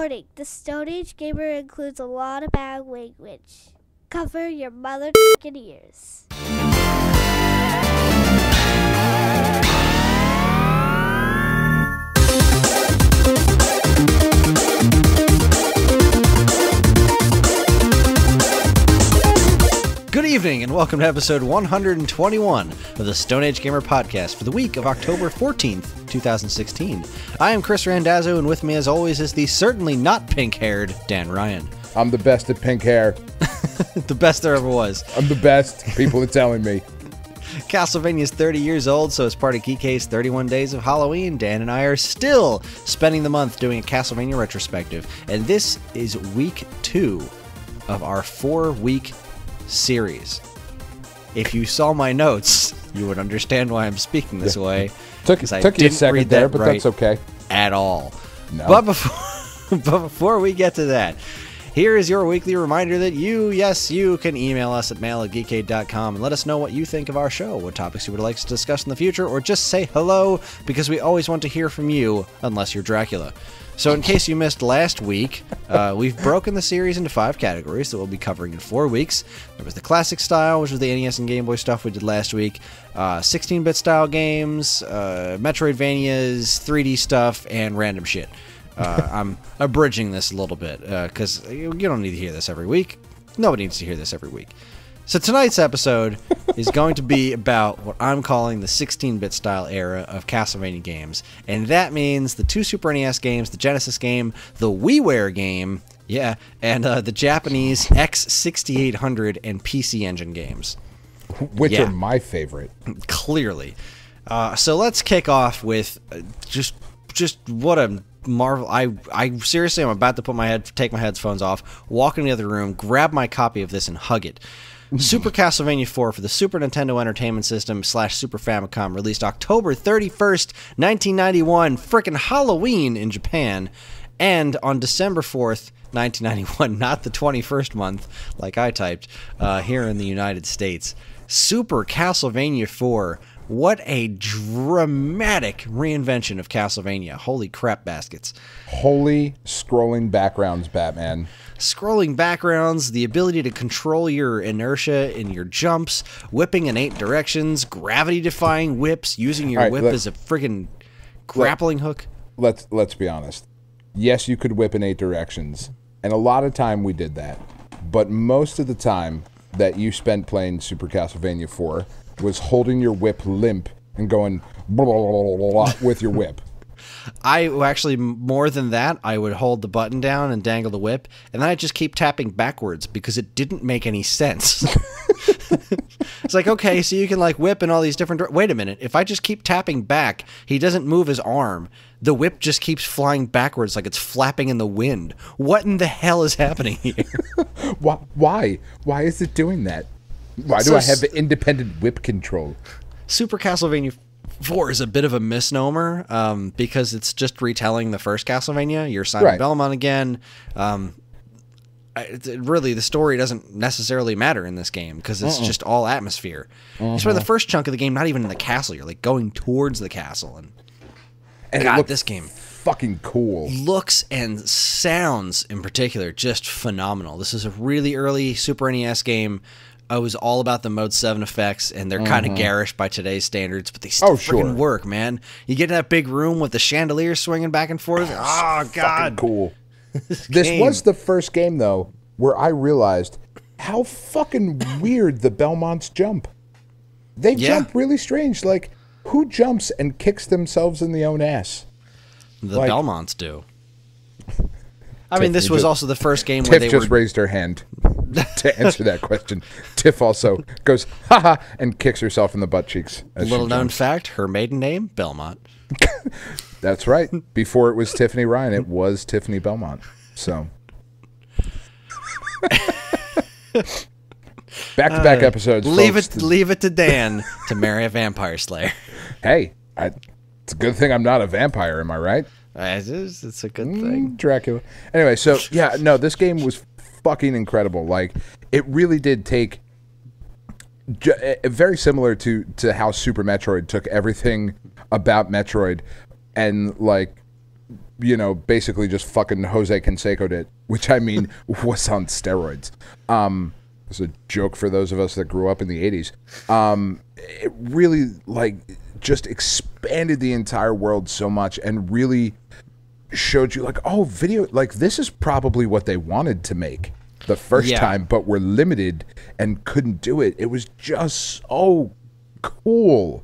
Warning, the Stone Age Gamer includes a lot of bad language. Cover your mother***ing ears. Good evening, and welcome to episode 121 of the Stone Age Gamer Podcast for the week of October 14th, 2016. I am Kris Randazzo, and with me as always is the certainly not pink-haired Dan Ryan. I'm the best at pink hair. The best there ever was. I'm the best. People are telling me. Castlevania is 30 years old, so as part of Geekay's 31 Days of Halloween, Dan and I are still spending the month doing a Castlevania retrospective, and this is week 2 of our 4-week series. If you saw my notes, you would understand why I'm speaking this way. Took you a second there, but that's okay. At all. No. But before we get to that, here is your weekly reminder that you can email us at mail@geekade.com and let us know what you think of our show, what topics you would like us to discuss in the future, or just say hello, because we always want to hear from you, unless you're Dracula. So in case you missed last week, we've broken the series into 5 categories that we'll be covering in 4 weeks. There was the classic style, which was the NES and Game Boy stuff we did last week, 16-bit style games, Metroidvanias, 3D stuff, and random shit. I'm abridging this a little bit, because you don't need to hear this every week. Nobody needs to hear this every week. So tonight's episode is going to be about what I'm calling the 16-bit style era of Castlevania games. And that means the 2 Super NES games, the Genesis game, the WiiWare game, and the Japanese X6800 and PC Engine games. Which are my favorite. Clearly. So let's kick off with just what a marvel. I seriously am about to take my headphones off, walk in the other room, grab my copy of this and hug it. Super Castlevania 4 for the Super Nintendo Entertainment System / Super Famicom, released October 31st, 1991, frickin' Halloween in Japan, and on December 4th, 1991, not the 21st month, like I typed, here in the United States. Super Castlevania 4. What a dramatic reinvention of Castlevania. Holy crap baskets. Holy scrolling backgrounds, Batman. Scrolling backgrounds, the ability to control your inertia in your jumps, whipping in 8 directions, gravity-defying whips, using your whip as a friggin' grappling hook. Let's be honest. Yes, you could whip in 8 directions, and a lot of time we did that. But most of the time that you spent playing Super Castlevania 4 was holding your whip limp and going blah, blah, blah, blah, blah, with your whip. Actually, more than that, I would hold the button down and dangle the whip, and then I'd just keep tapping backwards because it didn't make any sense. It's like, okay, so you can like whip in all these different... Wait a minute, if I just keep tapping back, he doesn't move his arm. The whip just keeps flying backwards like it's flapping in the wind. What in the hell is happening here? Why? Why is it doing that? Why do I have independent whip control? Super Castlevania 4 is a bit of a misnomer because it's just retelling the first Castlevania. You're Simon Belmont again. Really, the story doesn't necessarily matter in this game because it's just all atmosphere. You spend the first chunk of the game not even in the castle. You're like going towards the castle. And God, this game fucking cool. Looks and sounds in particular just phenomenal. This is a really early Super NES game. It was all about the Mode 7 effects, and they're kind of garish by today's standards, but they still freaking work, man. You get in that big room with the chandelier swinging back and forth. Oh, God. Cool. This was the first game, though, where I realized how fucking weird the Belmonts jump. They jump really strange. Like, who jumps and kicks themselves in the own ass? The Belmonts do. I mean, this was also the first game where Tiff just raised her hand to answer that question. Tiff also goes, haha, and kicks herself in the butt cheeks. Little known fact, her maiden name, Belmont. That's right. Before it was Tiffany Ryan, it was Tiffany Belmont. So. Back-to-back episodes. Leave it to Dan to marry a vampire slayer. Hey, it's a good thing I'm not a vampire, am I right? It's a good thing. Dracula. Anyway, so, yeah, no, this game was fucking incredible. Like, it really did take... very similar to how Super Metroid took everything about Metroid and, like, you know, basically just fucking Jose Canseco'd it, which I mean was on steroids. It's a joke for those of us that grew up in the 80s. It really, like, just expanded the entire world so much and really showed you, like, oh, video, like, this is probably what they wanted to make the first time, but were limited and couldn't do it. It was just so cool.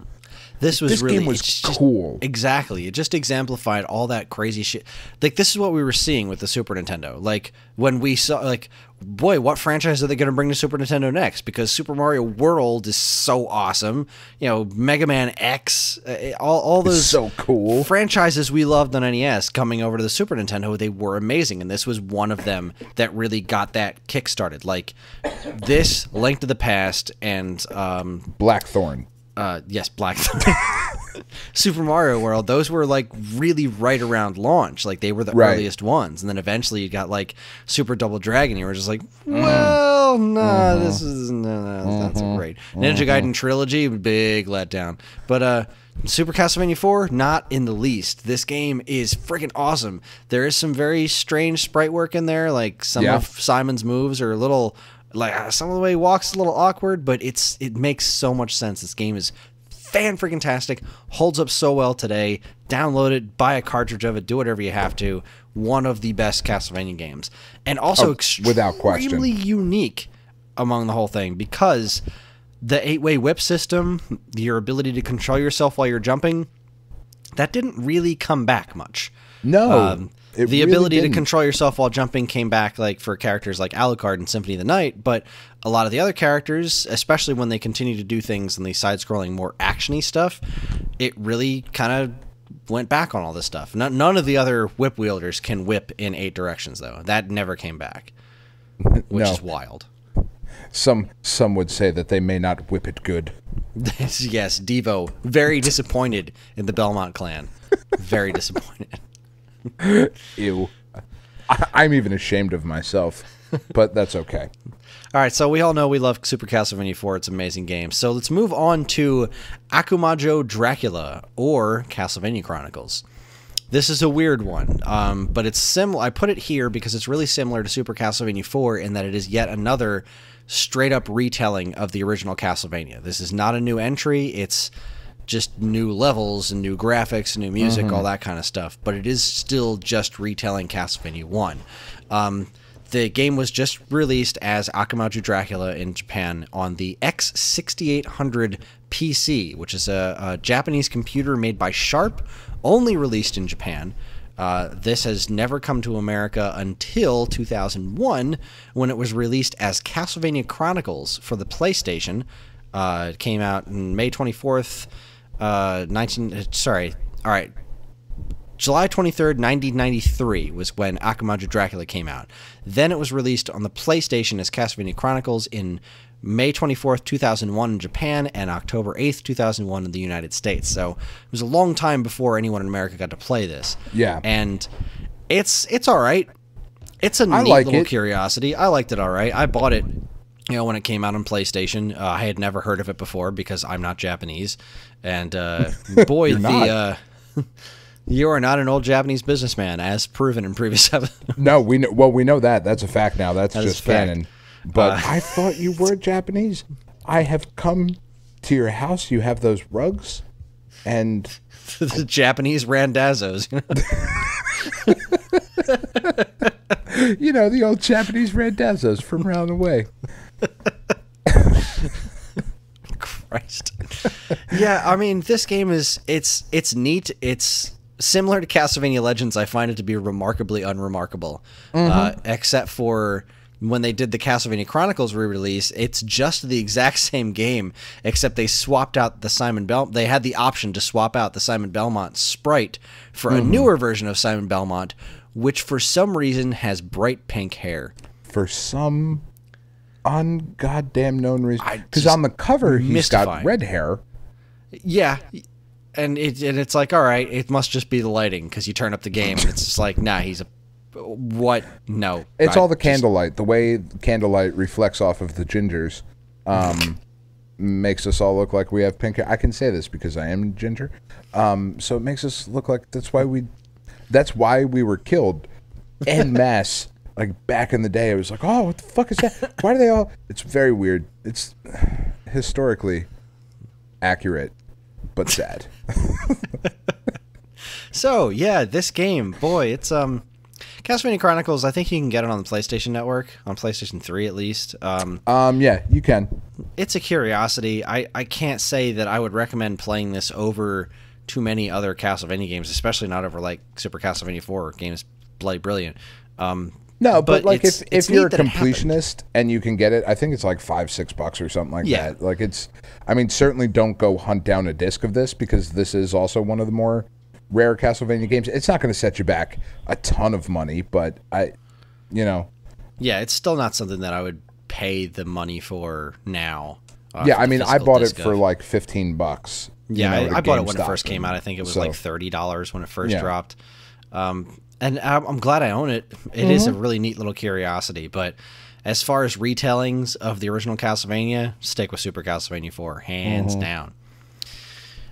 This game was cool. Exactly. It just exemplified all that crazy shit. Like, this is what we were seeing with the Super Nintendo. Like, when we saw, like, boy, what franchise are they going to bring to Super Nintendo next? Because Super Mario World is so awesome. You know, Mega Man X, all those so cool franchises we loved on NES coming over to the Super Nintendo, they were amazing. And this was one of them that really got that kick-started. Like, this, Link to the Past, and Blackthorn. Yes, Blackthorn. Super Mario World, those were like really right around launch. Like, they were the earliest ones. And then eventually you got like Super Double Dragon. You were just like, well, no, this is not so great. Ninja Gaiden Trilogy, big letdown. But Super Castlevania 4, not in the least. This game is freaking awesome. There is some very strange sprite work in there. Like, some of Simon's moves are a little... Like, some of the way he walks is a little awkward, but it makes so much sense. This game is fan-freaking-tastic, holds up so well today. Download it, buy a cartridge of it, do whatever you have to. One of the best Castlevania games. And also extremely unique among the whole thing, because the 8-way whip system, your ability to control yourself while you're jumping, that didn't really come back much. No. The ability to control yourself while jumping came back, like, for characters like Alucard and Symphony of the Night, but a lot of the other characters, especially when they continue to do things in the side-scrolling, more action-y stuff, it really kind of went back on all this stuff. None of the other whip wielders can whip in 8 directions, though. That never came back, which is wild. Some would say that they may not whip it good. Yes, Devo, very disappointed in the Belmont clan. Very disappointed. Ew. I'm even ashamed of myself, but that's okay. All right, so we all know we love Super Castlevania 4. It's an amazing game. So let's move on to Akumajo Dracula, or Castlevania Chronicles. This is a weird one, but it's similar. I put it here because it's really similar to Super Castlevania 4 in that it is yet another straight-up retelling of the original Castlevania. This is not a new entry. It's just new levels and new graphics and new music, all that kind of stuff. But it is still just retelling Castlevania 1. The game was just released as Akumajo Dracula in Japan on the X6800 PC, which is a Japanese computer made by Sharp, only released in Japan. This has never come to America until 2001, when it was released as Castlevania Chronicles for the PlayStation. It came out on May 24th, July 23rd, 1993 was when Akumajo Dracula came out. Then it was released on the PlayStation as Castlevania Chronicles in May 24th, 2001 in Japan, and October 8th, 2001 in the United States. So it was a long time before anyone in America got to play this. Yeah. And it's all right. It's a neat little curiosity. I liked it all right. I bought it, you know, when it came out on PlayStation. I had never heard of it before because I'm not Japanese. And boy, you are not an old Japanese businessman, as proven in previous episodes. No, we know. Well, we know that. That's a fact now. That's just canon. But I thought you were Japanese. I have come to your house. You have those rugs, and the Japanese randazzos. You know, the old Japanese randazzos from around the way. Christ. Yeah, I mean, this game is it's neat. It's similar to Castlevania Legends. I find it to be remarkably unremarkable, except for when they did the Castlevania Chronicles re-release. It's just the exact same game, except they swapped out the Simon Belmont. They had the option to swap out the Simon Belmont sprite for a newer version of Simon Belmont, which for some reason has bright pink hair. For some ungoddamn known reason, because on the cover he's got red hair. Yeah. And it's like, all right, it must just be the lighting, because you turn up the game and it's just like, nah, he's a... What? No. It's all the candlelight. The way candlelight reflects off of the gingers makes us all look like we have pink hair. I can say this because I am ginger. So it makes us look like... That's why we That's why we were killed en masse. Like back in the day, it was like, oh, what the fuck is that? Why do they all? It's very weird. It's historically accurate, but sad. So yeah, this game, boy, it's Castlevania Chronicles. I think you can get it on the PlayStation Network, on PlayStation 3 at least. Yeah, you can. It's a curiosity. I can't say that I would recommend playing this over too many other Castlevania games, especially not over like Super Castlevania 4 games. Bloody brilliant. No, but like if you're a completionist and you can get it, I think it's like $5-6 or something like that. Like I mean, certainly don't go hunt down a disc of this because this is also one of the more rare Castlevania games. It's not going to set you back a ton of money, but yeah, it's still not something that I would pay the money for now. Yeah, I mean, I bought it for like $15. Yeah, I bought it when it first came out. I think it was like $30 when it first dropped. And I'm glad I own it. It is a really neat little curiosity. But as far as retellings of the original Castlevania, stick with Super Castlevania 4, hands down.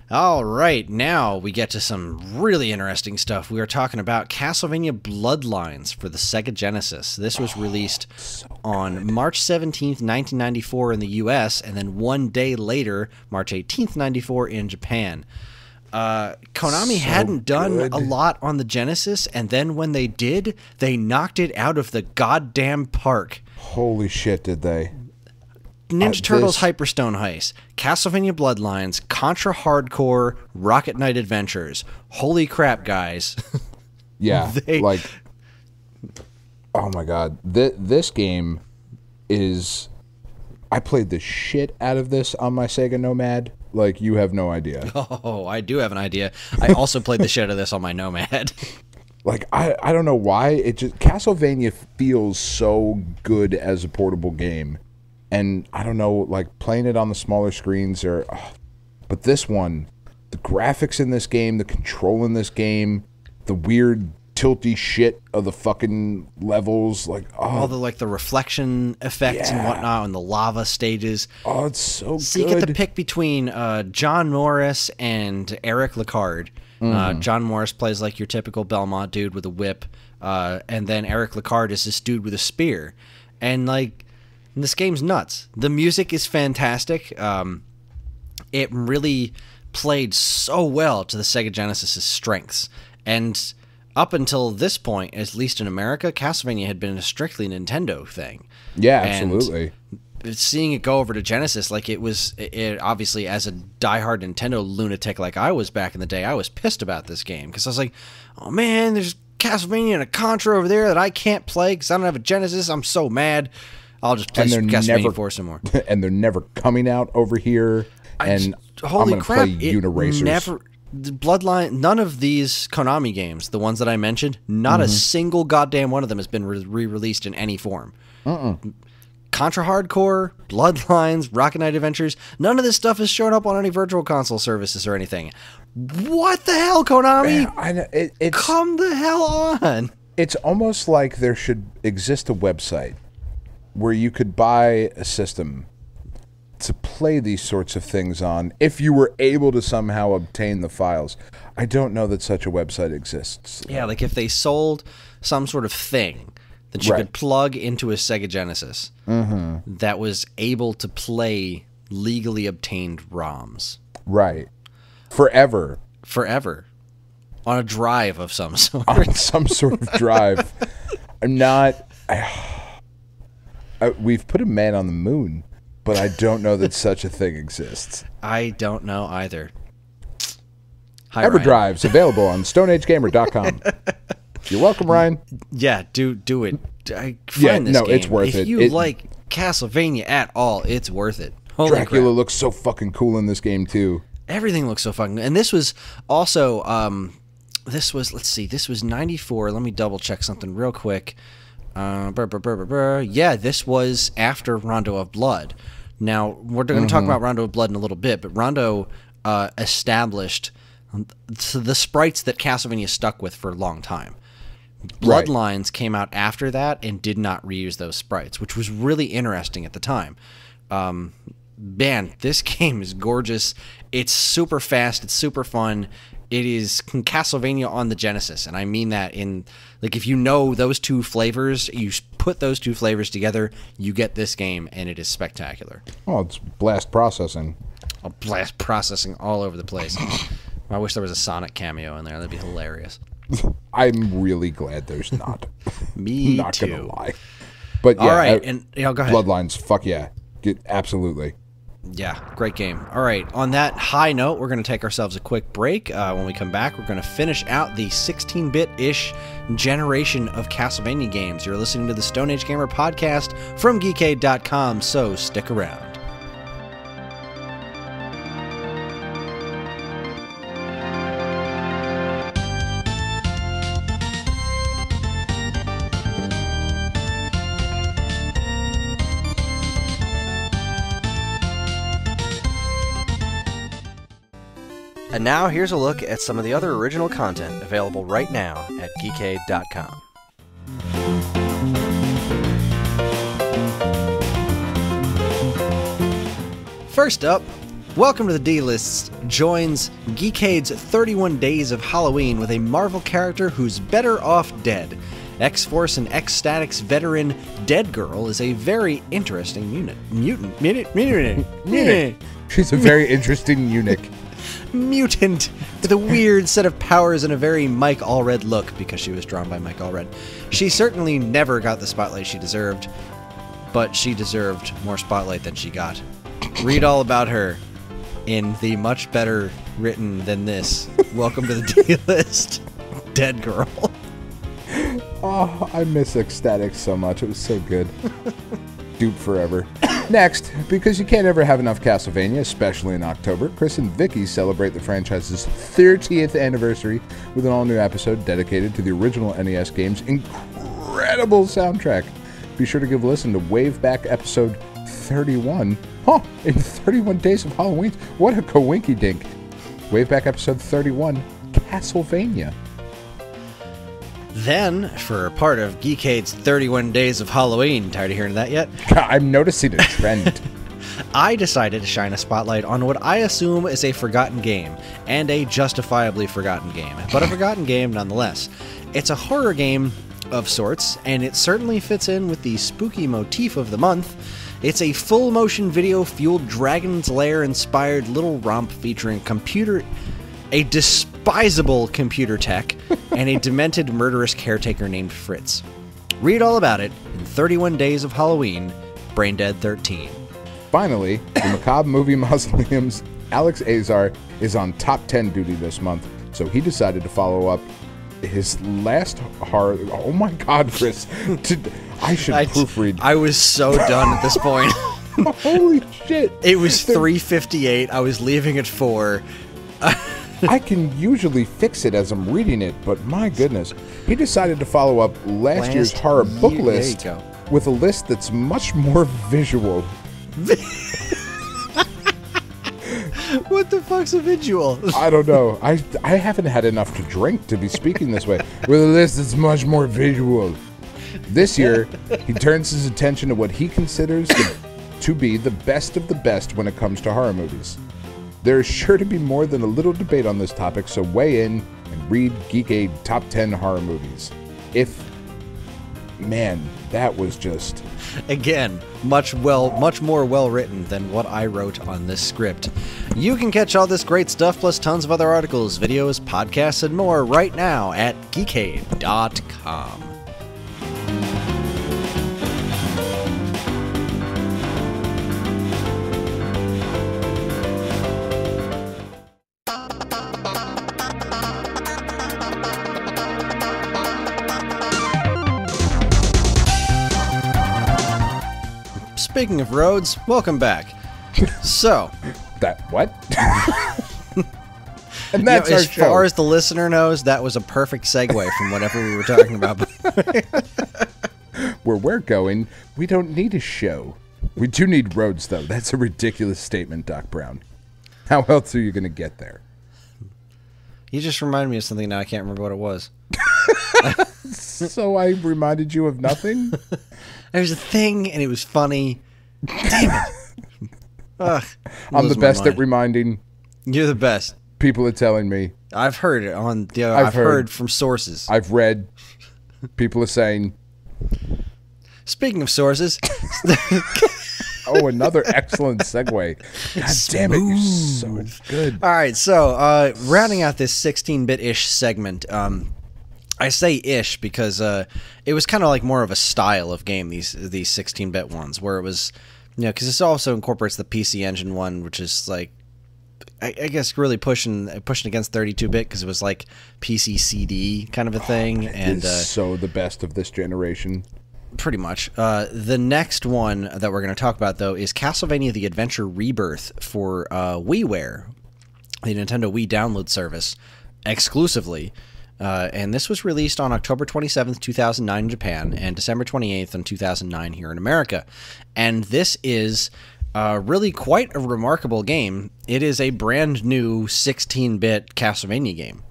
All right, now we get to some really interesting stuff. We are talking about Castlevania Bloodlines for the Sega Genesis. This was released on March 17th, 1994 in the U.S., and then one day later, March 18th, 94 in Japan. Konami hadn't done a lot on the Genesis, and then when they did, they knocked it out of the goddamn park. Holy shit, did they? Ninja Turtles Hyperstone Heist, Castlevania Bloodlines, Contra Hardcore, Rocket Knight Adventures. Holy crap, guys. Yeah, oh my god. This game is... I played the shit out of this on my Sega Nomad. Like, you have no idea. Oh, I do have an idea. I also played the shit out of this on my Nomad. Like, I don't know why. Castlevania feels so good as a portable game. And I don't know, like, playing it on the smaller screens but this one, the graphics in this game, the control in this game, the weird tilty shit of the fucking levels, like all the reflection effects and whatnot, and the lava stages. Oh, it's so good. So you get to pick between John Morris and Eric Lecard. John Morris plays like your typical Belmont dude with a whip, and then Eric Lecard is this dude with a spear. And like, this game's nuts. The music is fantastic. It really played so well to the Sega Genesis's strengths. And up until this point, at least in America, Castlevania had been a strictly Nintendo thing. Yeah, absolutely. And seeing it go over to Genesis, like it obviously, as a diehard Nintendo lunatic like I was back in the day, I was pissed about this game because I was like, oh man, there's Castlevania and a Contra over there that I can't play because I don't have a Genesis. I'm so mad. I'll just play Castlevania 4 some more. And they're never coming out over here. And holy I'm crap! Play Uniracers. The Bloodline, none of these Konami games, the ones that I mentioned, not a single goddamn one of them has been re-released in any form. Contra Hardcore, Bloodlines, Rocket Knight Adventures, none of this stuff has shown up on any virtual console services or anything. What the hell, Konami? Man, come the hell on! It's almost like there should exist a website where you could buy a system to play these sorts of things on if you were able to somehow obtain the files. I don't know that such a website exists. Yeah, like if they sold some sort of thing that you could plug into a Sega Genesis that was able to play legally obtained ROMs. Right. Forever. On a drive of some sort. On some sort of drive. We've put a man on the moon, but I don't know that such a thing exists. I don't know either. Hi, EverDrive's available on StoneAgeGamer.com. You're welcome, Ryan. Yeah, do it. Find this game. It's worth it. If you like Castlevania at all, it's worth it. Holy Dracula crap. looks so fucking cool in this game, too. Everything looks so fucking... And this was also... this was 94. Let me double check something real quick. Yeah, this was after Rondo of Blood. Now, we're going to talk about Rondo of Blood in a little bit, but Rondo established the sprites that Castlevania stuck with for a long time. Bloodlines came out after that and did not reuse those sprites, which was really interesting at the time. Man, this game is gorgeous. It's super fast. It's super fun. It is Castlevania on the Genesis, and I mean that in, like, if you know those two flavors, you put those two flavors together, you get this game, and it is spectacular. Oh, it's blast processing. Oh, blast processing all over the place. I wish there was a Sonic cameo in there. That'd be hilarious. I'm really glad there's not. Me not too. Gonna lie. But yeah, all right, and go ahead. Bloodlines, fuck yeah. Absolutely. Yeah, great game. All right, on that high note, we're going to take ourselves a quick break. When we come back, we're going to finish out the 16-bit-ish generation of Castlevania games. You're listening to the Stone Age Gamer podcast from Geekade.com, so stick around. And now, here's a look at some of the other original content available right now at Geekade.com. First up, Welcome to the D-Lists joins Geekade's 31 Days of Halloween with a Marvel character who's better off dead. X-Force and X-Statix veteran Dead Girl is a very interesting mutant. She's a very interesting eunuch. Mutant with a weird set of powers and a very Mike Allred look because she was drawn by Mike Allred. She certainly never got the spotlight she deserved, but she deserved more spotlight than she got. Read all about her in the much better written than this Welcome to the D-List Dead Girl. Oh, I miss X-Statix so much. It was so good. Dupe forever. Next, because you can't ever have enough Castlevania, especially in October, Kris and Vicky celebrate the franchise's 30th anniversary with an all-new episode dedicated to the original NES game's incredible soundtrack. Be sure to give a listen to Waveback episode 31. Huh, in 31 Days of Halloween. What a coinky-dink. Waveback episode 31, Castlevania. Then, for part of Geekade's 31 Days of Halloween, tired of hearing that yet? I'm noticing a trend. I decided to shine a spotlight on what I assume is a forgotten game, and a justifiably forgotten game, but a forgotten game nonetheless. It's a horror game of sorts, and it certainly fits in with the spooky motif of the month. It's a full-motion video-fueled Dragon's Lair-inspired little romp featuring a despisable computer tech, and a demented murderous caretaker named Fritz. Read all about it in 31 Days of Halloween, Braindead 13. Finally, the Macabre Movie Mausoleum's Alex Azar is on top 10 duty this month, so he decided to follow up his last horror... Oh my god, Kris. I should proofread. I was so done at this point. Holy shit. It was 3:58. I was leaving at 4. I can usually fix it as I'm reading it, but my goodness. He decided to follow up last year's horror book list with a list that's much more visual. What the fuck's a visual? I don't know. I haven't had enough to drink to be speaking this way. With a list that's much more visual. This year, he turns his attention to what he considers to be the best of the best when it comes to horror movies. There is sure to be more than a little debate on this topic, so weigh in and read Geekade Top 10 Horror Movies. Man, that was just... Again, much more well-written than what I wrote on this script. You can catch all this great stuff, plus tons of other articles, videos, podcasts, and more right now at Geekade.com. Speaking of roads, welcome back. So, that what? And that's our show. As far as the listener knows, that was a perfect segue from whatever we were talking about. Where we're going, we don't need a show. We do need roads, though. That's a ridiculous statement, Doc Brown. How else are you going to get there? You just reminded me of something now. I can't remember what it was. So I reminded you of nothing? There was a thing, and it was funny. Damn it. Ugh, I'm the best at reminding. You're the best. People are telling me. I've heard it on the. I've heard from sources. I've read. People are saying. Speaking of sources. Oh, another excellent segue. God damn it, you're so good. All right, so rounding out this 16-bit-ish segment, I say ish because it was kind of like more of a style of game, these 16-bit ones, where it was, because this also incorporates the PC Engine one, which is like, I guess really pushing against 32-bit because it was like PC CD kind of a thing. And so the best of this generation. Pretty much. The next one that we're going to talk about, though, is Castlevania The Adventure Rebirth for WiiWare, the Nintendo Wii download service, exclusively. And this was released on October 27th, 2009 in Japan, and December 28th in 2009 here in America. And this is really quite a remarkable game. It is a brand new 16-bit Castlevania game.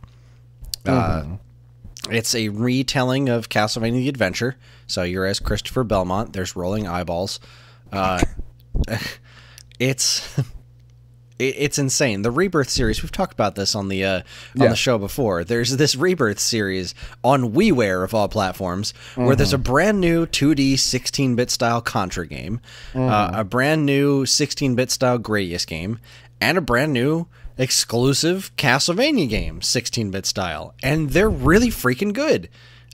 It's a retelling of Castlevania The Adventure. So you're as Christopher Belmont. There's rolling eyeballs. It's insane. The Rebirth series, we've talked about this on the show before. There's this Rebirth series on WiiWare of all platforms, where there's a brand new 2D 16-bit style Contra game, a brand new 16-bit style Gradius game, and a brand new exclusive Castlevania game, 16-bit style, and they're really freaking good.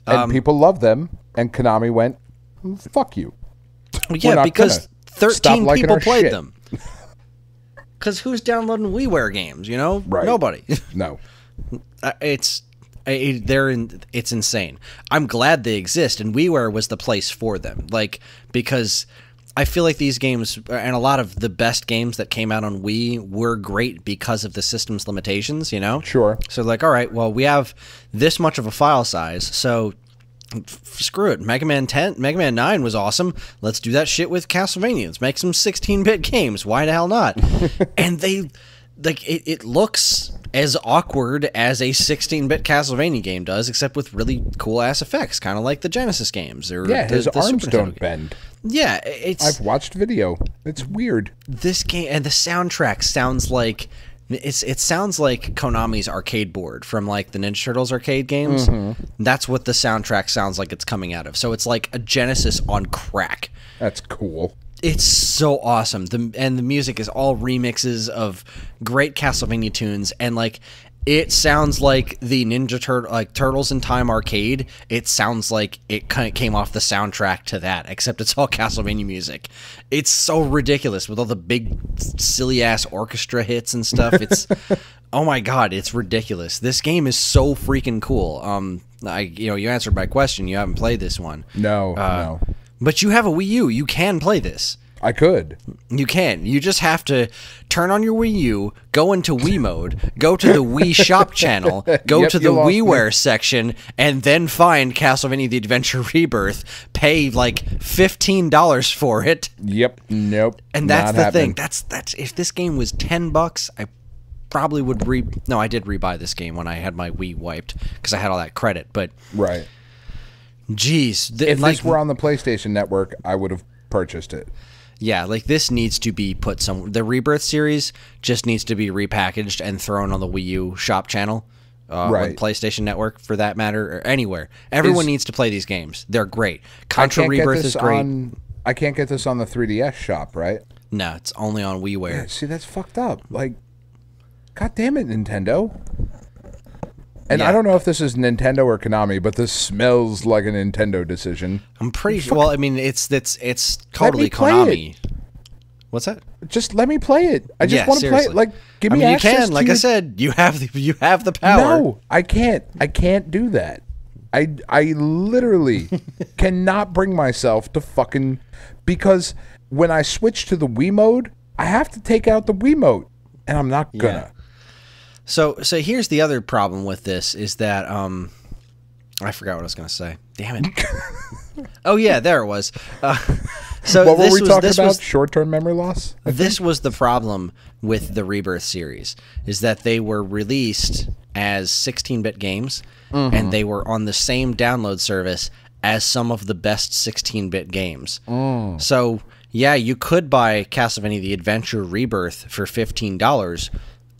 And people love them, and Konami went, fuck you. Yeah, because 13 people played them. Because who's downloading WiiWare games, Right. Nobody. No. It's insane. I'm glad they exist, and WiiWare was the place for them. Because I feel like these games, and a lot of the best games that came out on Wii, were great because of the system's limitations, Sure. So all right, well, we have this much of a file size, so screw it. Mega Man 9 was awesome. Let's do that shit with Castlevania. Let's make some 16-bit games. Why the hell not? And they, it looks as awkward as a 16-bit Castlevania game does, except with really cool-ass effects, kind of like the Genesis games. His arms don't bend. Yeah, I've watched video. It's weird. This game, and the soundtrack sounds like... It sounds like Konami's arcade board from the Ninja Turtles arcade games. That's what the soundtrack sounds like it's coming out of. So it's like a Genesis on crack. That's cool. It's so awesome. The music is all remixes of great Castlevania tunes, and it sounds like the Ninja Turtles in Time arcade. It sounds like it kind of came off the soundtrack to that, except it's all Castlevania music. It's so ridiculous with all the big silly ass orchestra hits and stuff. It's oh my god, it's ridiculous. This game is so freaking cool. You answered my question. You haven't played this one. No. But you have a Wii U. You can play this. I could. You can. You just have to turn on your Wii U, go into Wii mode, go to the Wii Shop channel, go to the WiiWare section, and then find Castlevania The Adventure Rebirth, pay $15 for it. Yep. Nope. And that's the thing. That's if this game was $10, I probably would No, I did rebuy this game when I had my Wii wiped because I had all that credit, but right. Jeez. If this were on the PlayStation Network, I would have purchased it. Yeah, this needs to be put somewhere. The Rebirth series just needs to be repackaged and thrown on the Wii U shop channel, right. on PlayStation Network for that matter, or anywhere. Everyone needs to play these games. They're great. Contra Rebirth is great. I can't get this on the 3DS shop, right? No, it's only on WiiWare. Yeah, see, that's fucked up. God damn it, Nintendo. And I don't know if this is Nintendo or Konami, but this smells like a Nintendo decision. I'm pretty sure. Well, I mean, it's totally Konami. What's that? Just let me play it. I just want to play it. Give me access. You can. Like I said, you have the power. No, I can't. I can't do that. I literally cannot bring myself to fucking, because when I switch to the Wii mode, I have to take out the Wii mode, and I'm not gonna. Yeah. So here's the other problem with this is that I forgot what I was going to say. Damn it. Oh yeah, there it was. So what were we talking about? Short-term memory loss? This was the problem with the Rebirth series, is that they were released as 16-bit games, and they were on the same download service as some of the best 16-bit games. So yeah, you could buy Castlevania The Adventure Rebirth for $15,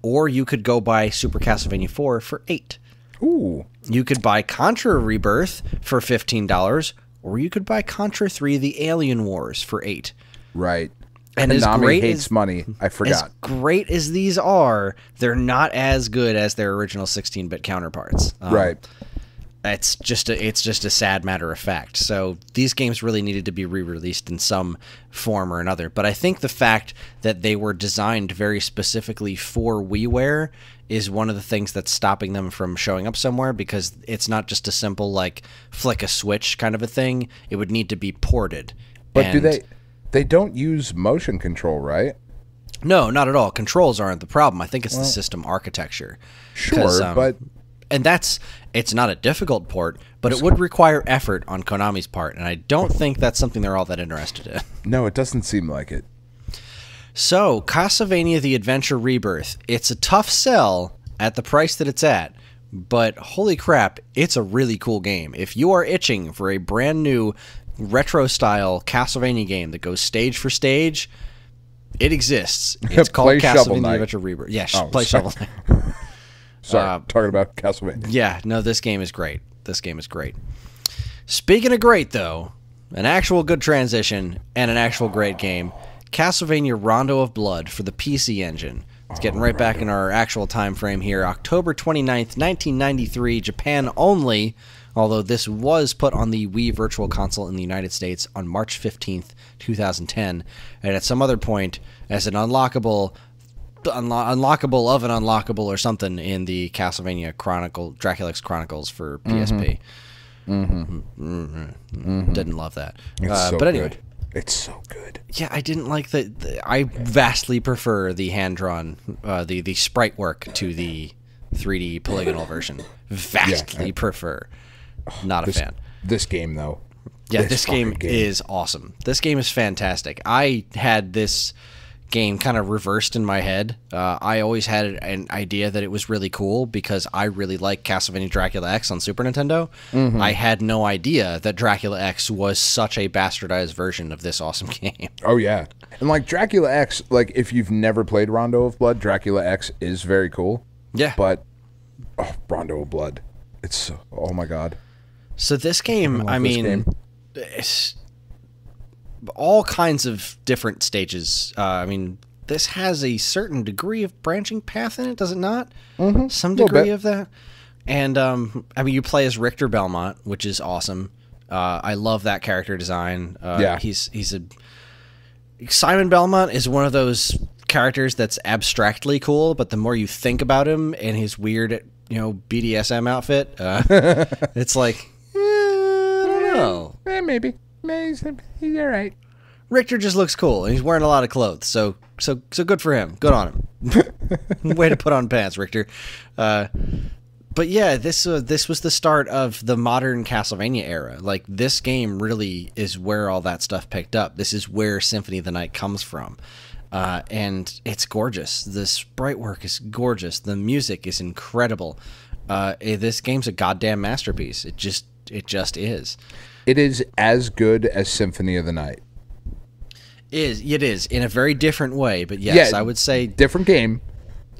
or you could go buy Super Castlevania 4 for $8. Ooh. You could buy Contra Rebirth for $15, or you could buy Contra 3: The Alien Wars for $8. Right. And Konami hates money. I forgot. As great as these are, they're not as good as their original 16-bit counterparts. Right. It's just a sad matter of fact. So these games really needed to be re-released in some form or another. But I think the fact that they were designed very specifically for WiiWare is one of the things that's stopping them from showing up somewhere, because it's not just a simple like flick a switch kind of a thing. It would need to be ported. But do they don't use motion control, right? No, not at all. Controls aren't the problem. I think it's the system architecture. Sure, but... And it's not a difficult port, but it would require effort on Konami's part, and I don't think that's something they're all that interested in. No, it doesn't seem like it. So, Castlevania The Adventure Rebirth. It's a tough sell at the price that it's at, but holy crap, it's a really cool game. If you are itching for a brand new retro-style Castlevania game that goes stage for stage, it exists. It's called Castlevania The Adventure Rebirth. Yeah, play Shovel Knight. Sorry, talking about Castlevania. Yeah, no, this game is great. This game is great. Speaking of great, though, an actual good transition and an actual great game, Castlevania Rondo of Blood for the PC Engine. It's getting right back in our actual time frame here. October 29th, 1993, Japan only, although this was put on the Wii Virtual Console in the United States on March 15th, 2010, and at some other point as an unlockable of an unlockable or something in the Castlevania Dracula X Chronicles for PSP. Didn't love that. So but anyway. Good. It's so good. Yeah, I didn't like I vastly prefer the hand-drawn, the sprite work to the 3D polygonal version. Vastly prefer. Not a fan. This game, though. Yeah, this game is awesome. This game is fantastic. I had this game kind of reversed in my head. I always had an idea that it was really cool because I really like Castlevania Dracula X on Super Nintendo. I had no idea that Dracula X was such a bastardized version of this awesome game. Oh, yeah. And like Dracula X, like if you've never played Rondo of Blood, Dracula X is very cool. Yeah. But Rondo of Blood, it's so, oh my God. So this game, it's all kinds of different stages. This has a certain degree of branching path in it, does it not? Some degree of that. And, you play as Richter Belmont, which is awesome. I love that character design. Yeah. Simon Belmont is one of those characters that's abstractly cool, but the more you think about him and his weird, BDSM outfit, it's like, I don't know. Maybe. He's all right. Richter just looks cool, and he's wearing a lot of clothes, so good for him. Good on him. Way to put on pants, Richter. But yeah, this was the start of the modern Castlevania era. Like, this game really is where all that stuff picked up. This is where Symphony of the Night comes from. And it's gorgeous. The sprite work is gorgeous. The music is incredible. This game's a goddamn masterpiece. It just is. It is as good as Symphony of the Night. It is in a very different way, but yes, I would say different game.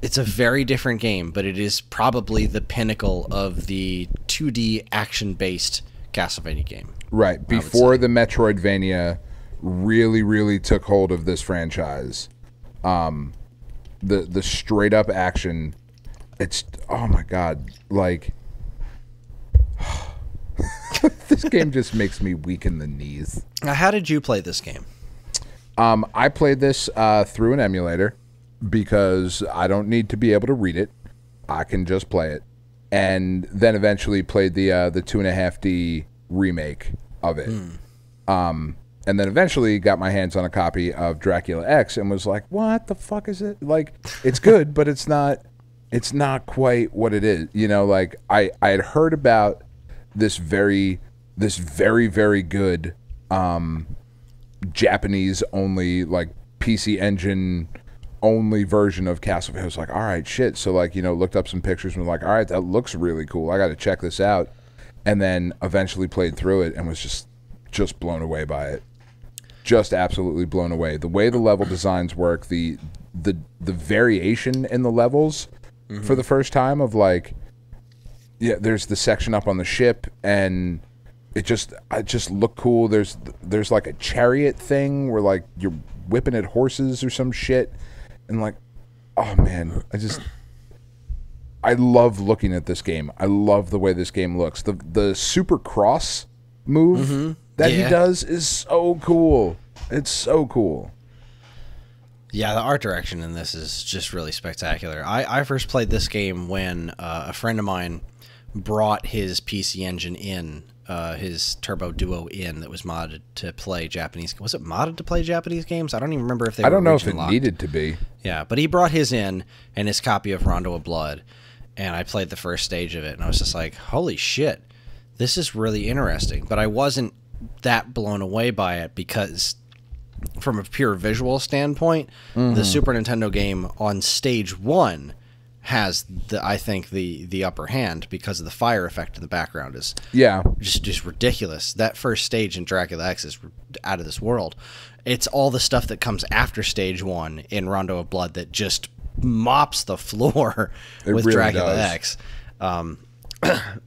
It's a very different game, but it is probably the pinnacle of the 2D action-based Castlevania game. Right, before the Metroidvania really, really took hold of this franchise. The straight up action, it's, oh my God, like this game just makes me weak in the knees. Now, how did you play this game? I played this through an emulator because I don't need to be able to read it. I can just play it. And then eventually played the 2.5D remake of it. And then eventually got my hands on a copy of Dracula X and was like, what the fuck is it? Like, it's good, but it's not quite what it is. Like I had heard about this very, very good Japanese only, like PC Engine only version of Castlevania. I was like, all right, shit. So like, looked up some pictures and was like, all right, that looks really cool. I got to check this out. And then eventually played through it and was just blown away by it. just absolutely blown away. The way the level designs work, the variation in the levels for the first time of like, yeah, there's the section up on the ship and it just looked cool. There's like a chariot thing where like you're whipping at horses or some shit, and like, oh man, I love looking at this game. I love the way this game looks. The super cross move that he does is so cool. It's so cool. Yeah, the art direction in this is just really spectacular. I first played this game when a friend of mine brought his PC Engine in, his Turbo Duo in, that was modded to play Japanese. Was it modded to play Japanese games? I don't even remember if they were. I don't know if it locked. Needed to be. Yeah, but he brought his in and his copy of Rondo of Blood, and I played the first stage of it, and I was just like, holy shit, this is really interesting. But I wasn't that blown away by it because from a pure visual standpoint, the Super Nintendo game on stage 1 has I think the upper hand because of the fire effect in the background is just ridiculous. That first stage in Dracula X is out of this world. It's all the stuff that comes after stage 1 in Rondo of Blood that just mops the floor with really Dracula X.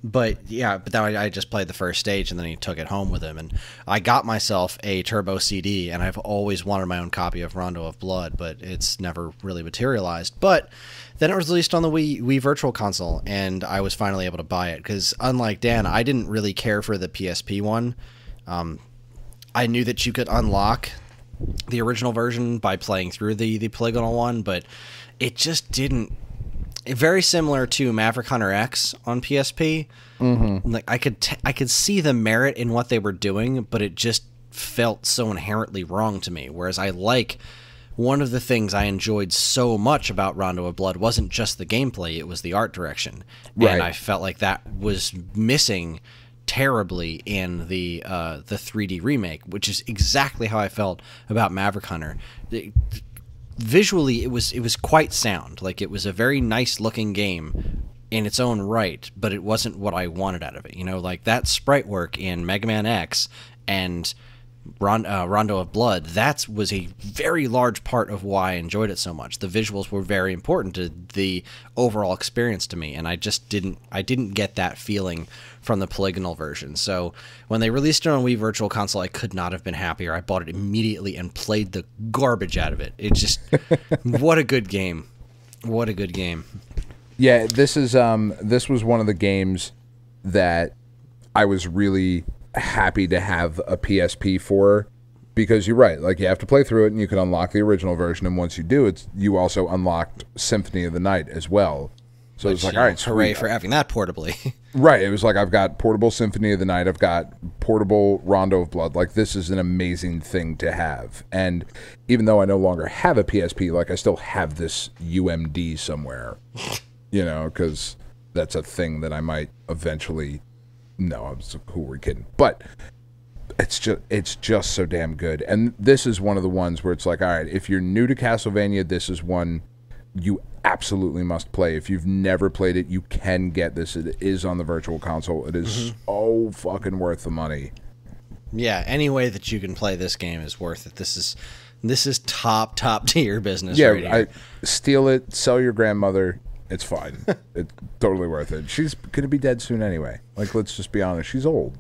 But then I just played the first stage, and then he took it home with him, and I got myself a Turbo CD, and I've always wanted my own copy of Rondo of Blood, but it's never really materialized. But then it was released on the Wii Virtual Console, and I was finally able to buy it, because unlike Dan, I didn't really care for the PSP one. I knew that you could unlock the original version by playing through the polygonal one, but it just didn't. Very similar to Maverick Hunter X on PSP. Like I could see the merit in what they were doing, but it just felt so inherently wrong to me. Whereas one of the things I enjoyed so much about Rondo of Blood wasn't just the gameplay; it was the art direction, and I felt like that was missing terribly in the 3D remake, which is exactly how I felt about Maverick Hunter. Visually, it was quite sound. Like, it was a very nice looking game in its own right, but it wasn't what I wanted out of it. You know, like that sprite work in Mega Man X and Rondo of Blood, that was a very large part of why I enjoyed it so much. The visuals were very important to the overall experience to me, and I didn't get that feeling from the polygonal version. So when they released it on Wii Virtual Console, I could not have been happier. I bought it immediately and played the garbage out of it. It just what a good game. What a good game. Yeah, this was one of the games that I was really happy to have a PSP for, because you're right, like you have to play through it and you can unlock the original version, and once you do, you also unlocked Symphony of the Night as well. So it's like, all right, hooray for having that portably. Right, it was like, I've got portable Symphony of the Night, I've got portable Rondo of Blood. Like, this is an amazing thing to have. And even though I no longer have a PSP, like I still have this UMD somewhere, you know, because that's a thing that I might eventually. No, who were we kidding? But it's just so damn good. And this is one of the ones where it's like, all right, if you're new to Castlevania, this is one you absolutely must play. If you've never played it, you can get this. It is on the Virtual Console. It is so fucking worth the money. Yeah, any way that you can play this game is worth it. This is top tier business. Yeah, right here. Steal it, sell your grandmother. It's fine. It's totally worth it. She's going to be dead soon anyway. Like, let's just be honest. She's old.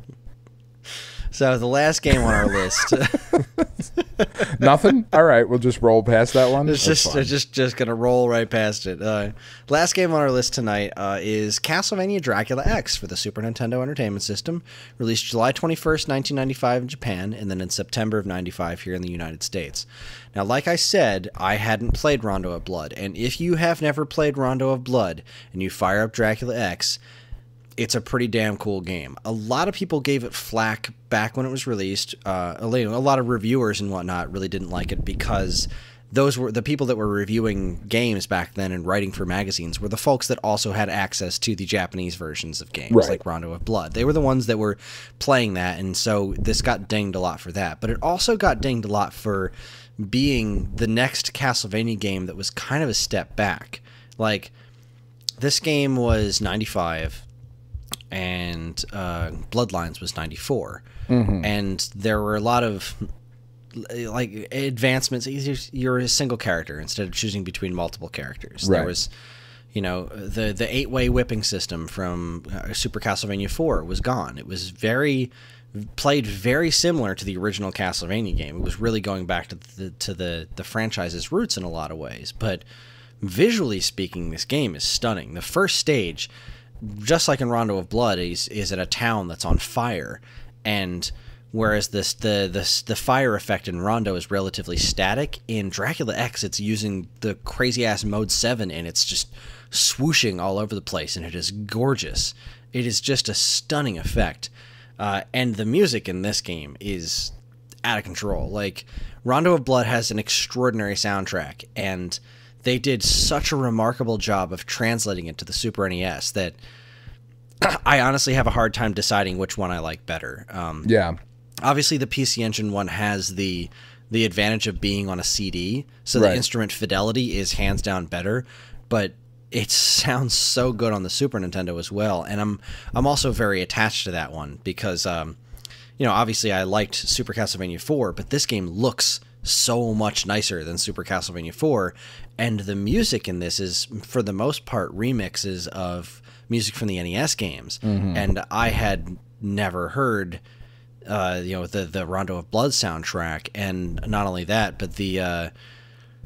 So the last game on our list. Nothing? All right, we'll just roll past that one. It's just going to roll right past it. Last game on our list tonight is Castlevania Dracula X for the Super Nintendo Entertainment System, released July 21st, 1995 in Japan, and then in September of 95 here in the United States. Now, like I said, I hadn't played Rondo of Blood, and if you have never played Rondo of Blood and you fire up Dracula X, it's a pretty damn cool game. A lot of people gave it flack back when it was released. A lot of reviewers and whatnot really didn't like it because those were the people that were reviewing games back then and writing for magazines were the folks that also had access to the Japanese versions of games, like Rondo of Blood. They were the ones that were playing that, and so this got dinged a lot for that. But it also got dinged a lot for being the next Castlevania game that was kind of a step back. Like, this game was 95, and Bloodlines was 94. And there were a lot of like advancements. You're a single character instead of choosing between multiple characters. Right. There was, you know, the 8-way whipping system from Super Castlevania 4 was gone. It was played very similar to the original Castlevania game. It was really going back to the franchise's roots in a lot of ways. But visually speaking, this game is stunning. The first stage, just like in Rondo of Blood, is at a town that's on fire, and whereas the fire effect in Rondo is relatively static, in Dracula X it's using the crazy ass mode 7, and it's just swooshing all over the place, and it is gorgeous. It is just a stunning effect, and the music in this game is out of control. Like, Rondo of Blood has an extraordinary soundtrack, and they did such a remarkable job of translating it to the Super NES that I honestly have a hard time deciding which one I like better. Yeah. Obviously, the PC Engine one has the advantage of being on a CD, so Right. the instrument fidelity is hands down better, but it sounds so good on the Super Nintendo as well, and I'm also very attached to that one because, you know, obviously I liked Super Castlevania 4, but this game looks so much nicer than Super Castlevania 4, and the music in this is, for the most part, remixes of music from the NES games, and I had never heard you know, the Rondo of Blood soundtrack, and not only that, but the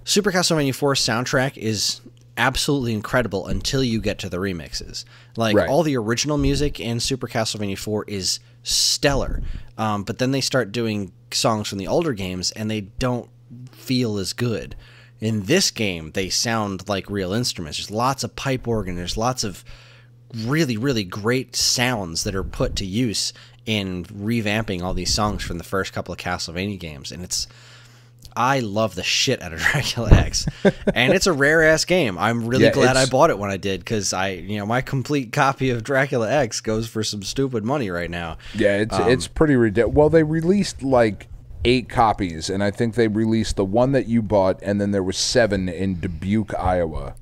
Super Castlevania 4 soundtrack is absolutely incredible until you get to the remixes. Like, Right. all the original music in Super Castlevania 4 is stellar, but then they start doing songs from the older games, and they don't feel as good. In this game, they sound like real instruments. There's lots of pipe organ. There's lots of really, really great sounds that are put to use in revamping all these songs from the first couple of Castlevania games, and I love the shit out of Dracula X, and it's a rare ass game. I'm really glad I bought it when I did, because my complete copy of Dracula X goes for some stupid money right now. Yeah, it's pretty ridiculous. Well, they released like 8 copies, and I think they released the one that you bought, and then there was 7 in Dubuque, Iowa.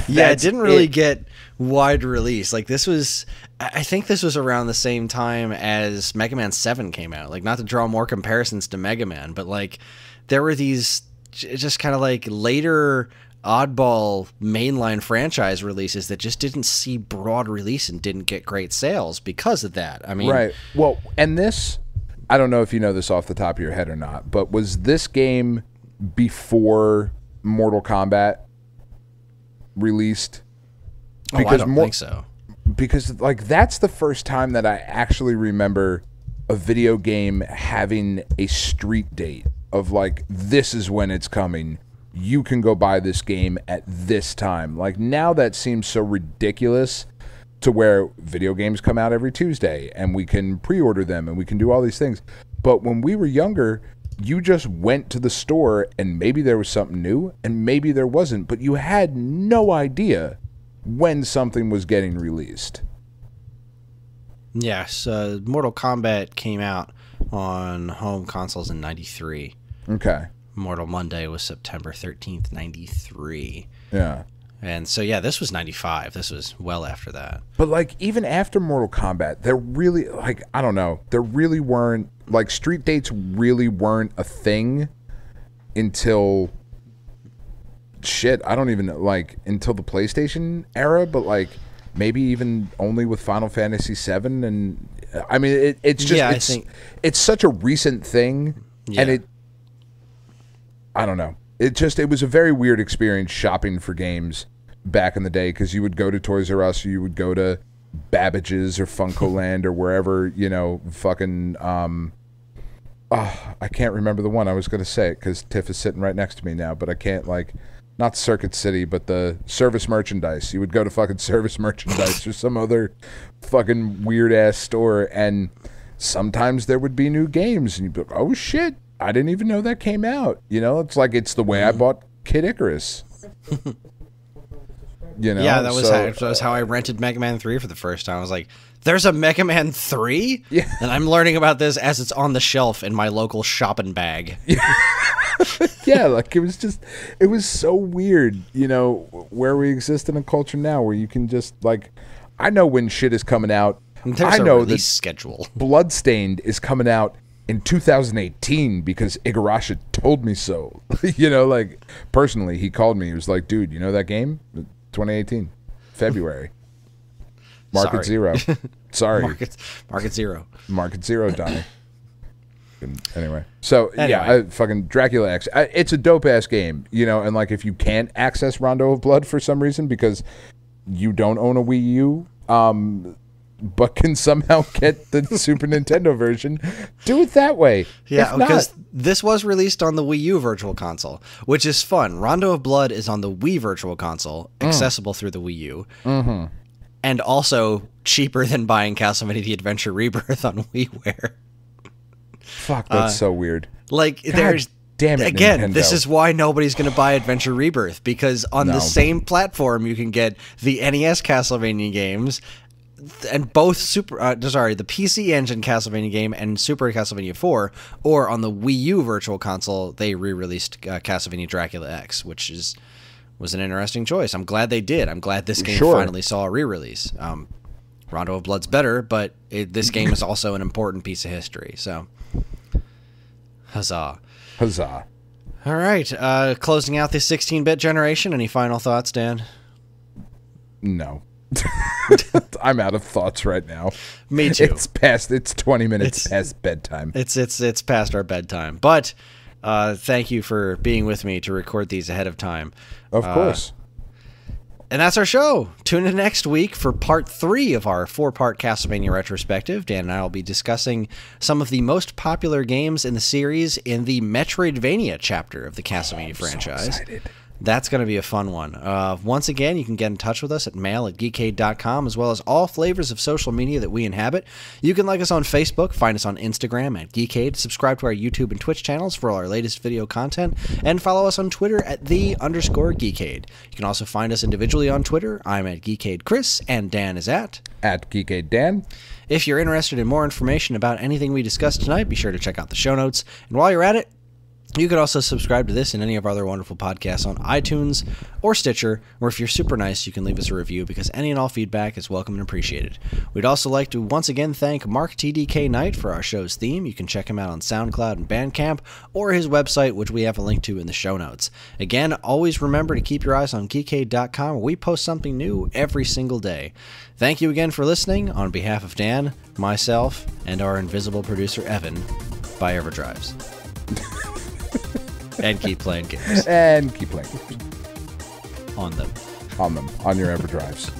Yeah, it didn't really get wide release. Like, I think this was around the same time as Mega Man 7 came out. Like, not to draw more comparisons to Mega Man, but like, there were these just kind of like later oddball mainline franchise releases that just didn't see broad release and didn't get great sales because of that. I mean, right. Well, and this, I don't know if you know this off the top of your head or not, but was this game before Mortal Kombat released? I don't think so. Because, like, that's the first time that I actually remember a video game having a street date of, like, this is when it's coming. You can go buy this game at this time. Like, now that seems so ridiculous, to where video games come out every Tuesday and we can pre-order them and we can do all these things. But when we were younger, you just went to the store and maybe there was something new and maybe there wasn't, but you had no idea when something was getting released. Yes, Mortal Kombat came out on home consoles in 93. Okay. Mortal Monday was September 13th, 93. Yeah. And so, yeah, this was 95. This was well after that. But, like, even after Mortal Kombat, there really, like, I don't know, there really weren't, like, street dates really weren't a thing until, shit, I don't even know, like, until the PlayStation era, but, like, maybe even only with Final Fantasy VII. And, I mean, it's just, yeah, it's such a recent thing, yeah. and I don't know. It was a very weird experience shopping for games back in the day, because you would go to Toys R Us, or you would go to Babbage's or Funkoland or wherever, you know, fucking, I can't remember the one. I was going to say it because Tiff is sitting right next to me now, but I can't, like, not Circuit City, but the Service Merchandise. You would go to fucking Service Merchandise or some other fucking weird-ass store, and sometimes there would be new games, and you'd be like, oh, shit. I didn't even know that came out. You know, it's like, it's the way I bought Kid Icarus. You know? Yeah, that was how I rented Mega Man 3 for the first time. I was like, there's a Mega Man 3? Yeah. And I'm learning about this as it's on the shelf in my local shopping bag. Yeah, like, it was so weird, you know, where we exist in a culture now where you can just, like, I know when shit is coming out. There's I know a release that schedule. Bloodstained is coming out in 2018 because Igarashi told me so. You know, like, personally, he called me. He was like, dude, you know that game? 2018, February. Market zero. Sorry. Market zero. Market zero, Donnie. Anyway. So, yeah, fucking Dracula X. It's a dope-ass game, you know, and, like, if you can't access Rondo of Blood for some reason because you don't own a Wii U, but can somehow get the Super Nintendo version, do it that way. Yeah, because this was released on the Wii U Virtual Console, which is fun. Rondo of Blood is on the Wii Virtual Console, accessible through the Wii U, and also cheaper than buying Castlevania The Adventure Rebirth on WiiWare. Fuck, that's so weird. Like, God there's... Damn it, Again, Nintendo. This is why nobody's going to buy Adventure Rebirth, because on the same platform you can get the NES Castlevania games and both the PC Engine Castlevania game and Super Castlevania 4, or on the Wii U Virtual Console, they re-released Castlevania Dracula X, which was an interesting choice. I'm glad they did. I'm glad this game finally saw a re-release. Rondo of Blood's better, but this game is also an important piece of history, so huzzah. Huzzah. All right, closing out the 16-bit generation. Any final thoughts, Dan? No. I'm out of thoughts right now. Me too. It's 20 minutes past bedtime. It's past our bedtime. But thank you for being with me to record these ahead of time. Of course. And that's our show. Tune in next week for part 3 of our 4-part Castlevania retrospective. Dan and I will be discussing some of the most popular games in the series in the Metroidvania chapter of the Castlevania franchise. So excited. That's going to be a fun one. Once again, you can get in touch with us at mail@geekade.com, as well as all flavors of social media that we inhabit. You can like us on Facebook, find us on Instagram at Geekade, subscribe to our YouTube and Twitch channels for all our latest video content, and follow us on Twitter at _Geekade. You can also find us individually on Twitter. I'm at Geekade Kris, and Dan is at Geekade Dan. If you're interested in more information about anything we discussed tonight, be sure to check out the show notes. And while you're at it, you can also subscribe to this and any of our other wonderful podcasts on iTunes or Stitcher, or if you're super nice, you can leave us a review, because any and all feedback is welcome and appreciated. We'd also like to once again thank Mark TDK Knight for our show's theme. You can check him out on SoundCloud and Bandcamp, or his website, which we have a link to in the show notes. Again, always remember to keep your eyes on Geekade.com, where we post something new every single day. Thank you again for listening. On behalf of Dan, myself, and our invisible producer Evan, buy Everdrives. And keep playing games. And keep playing games. On them. On your Everdrives.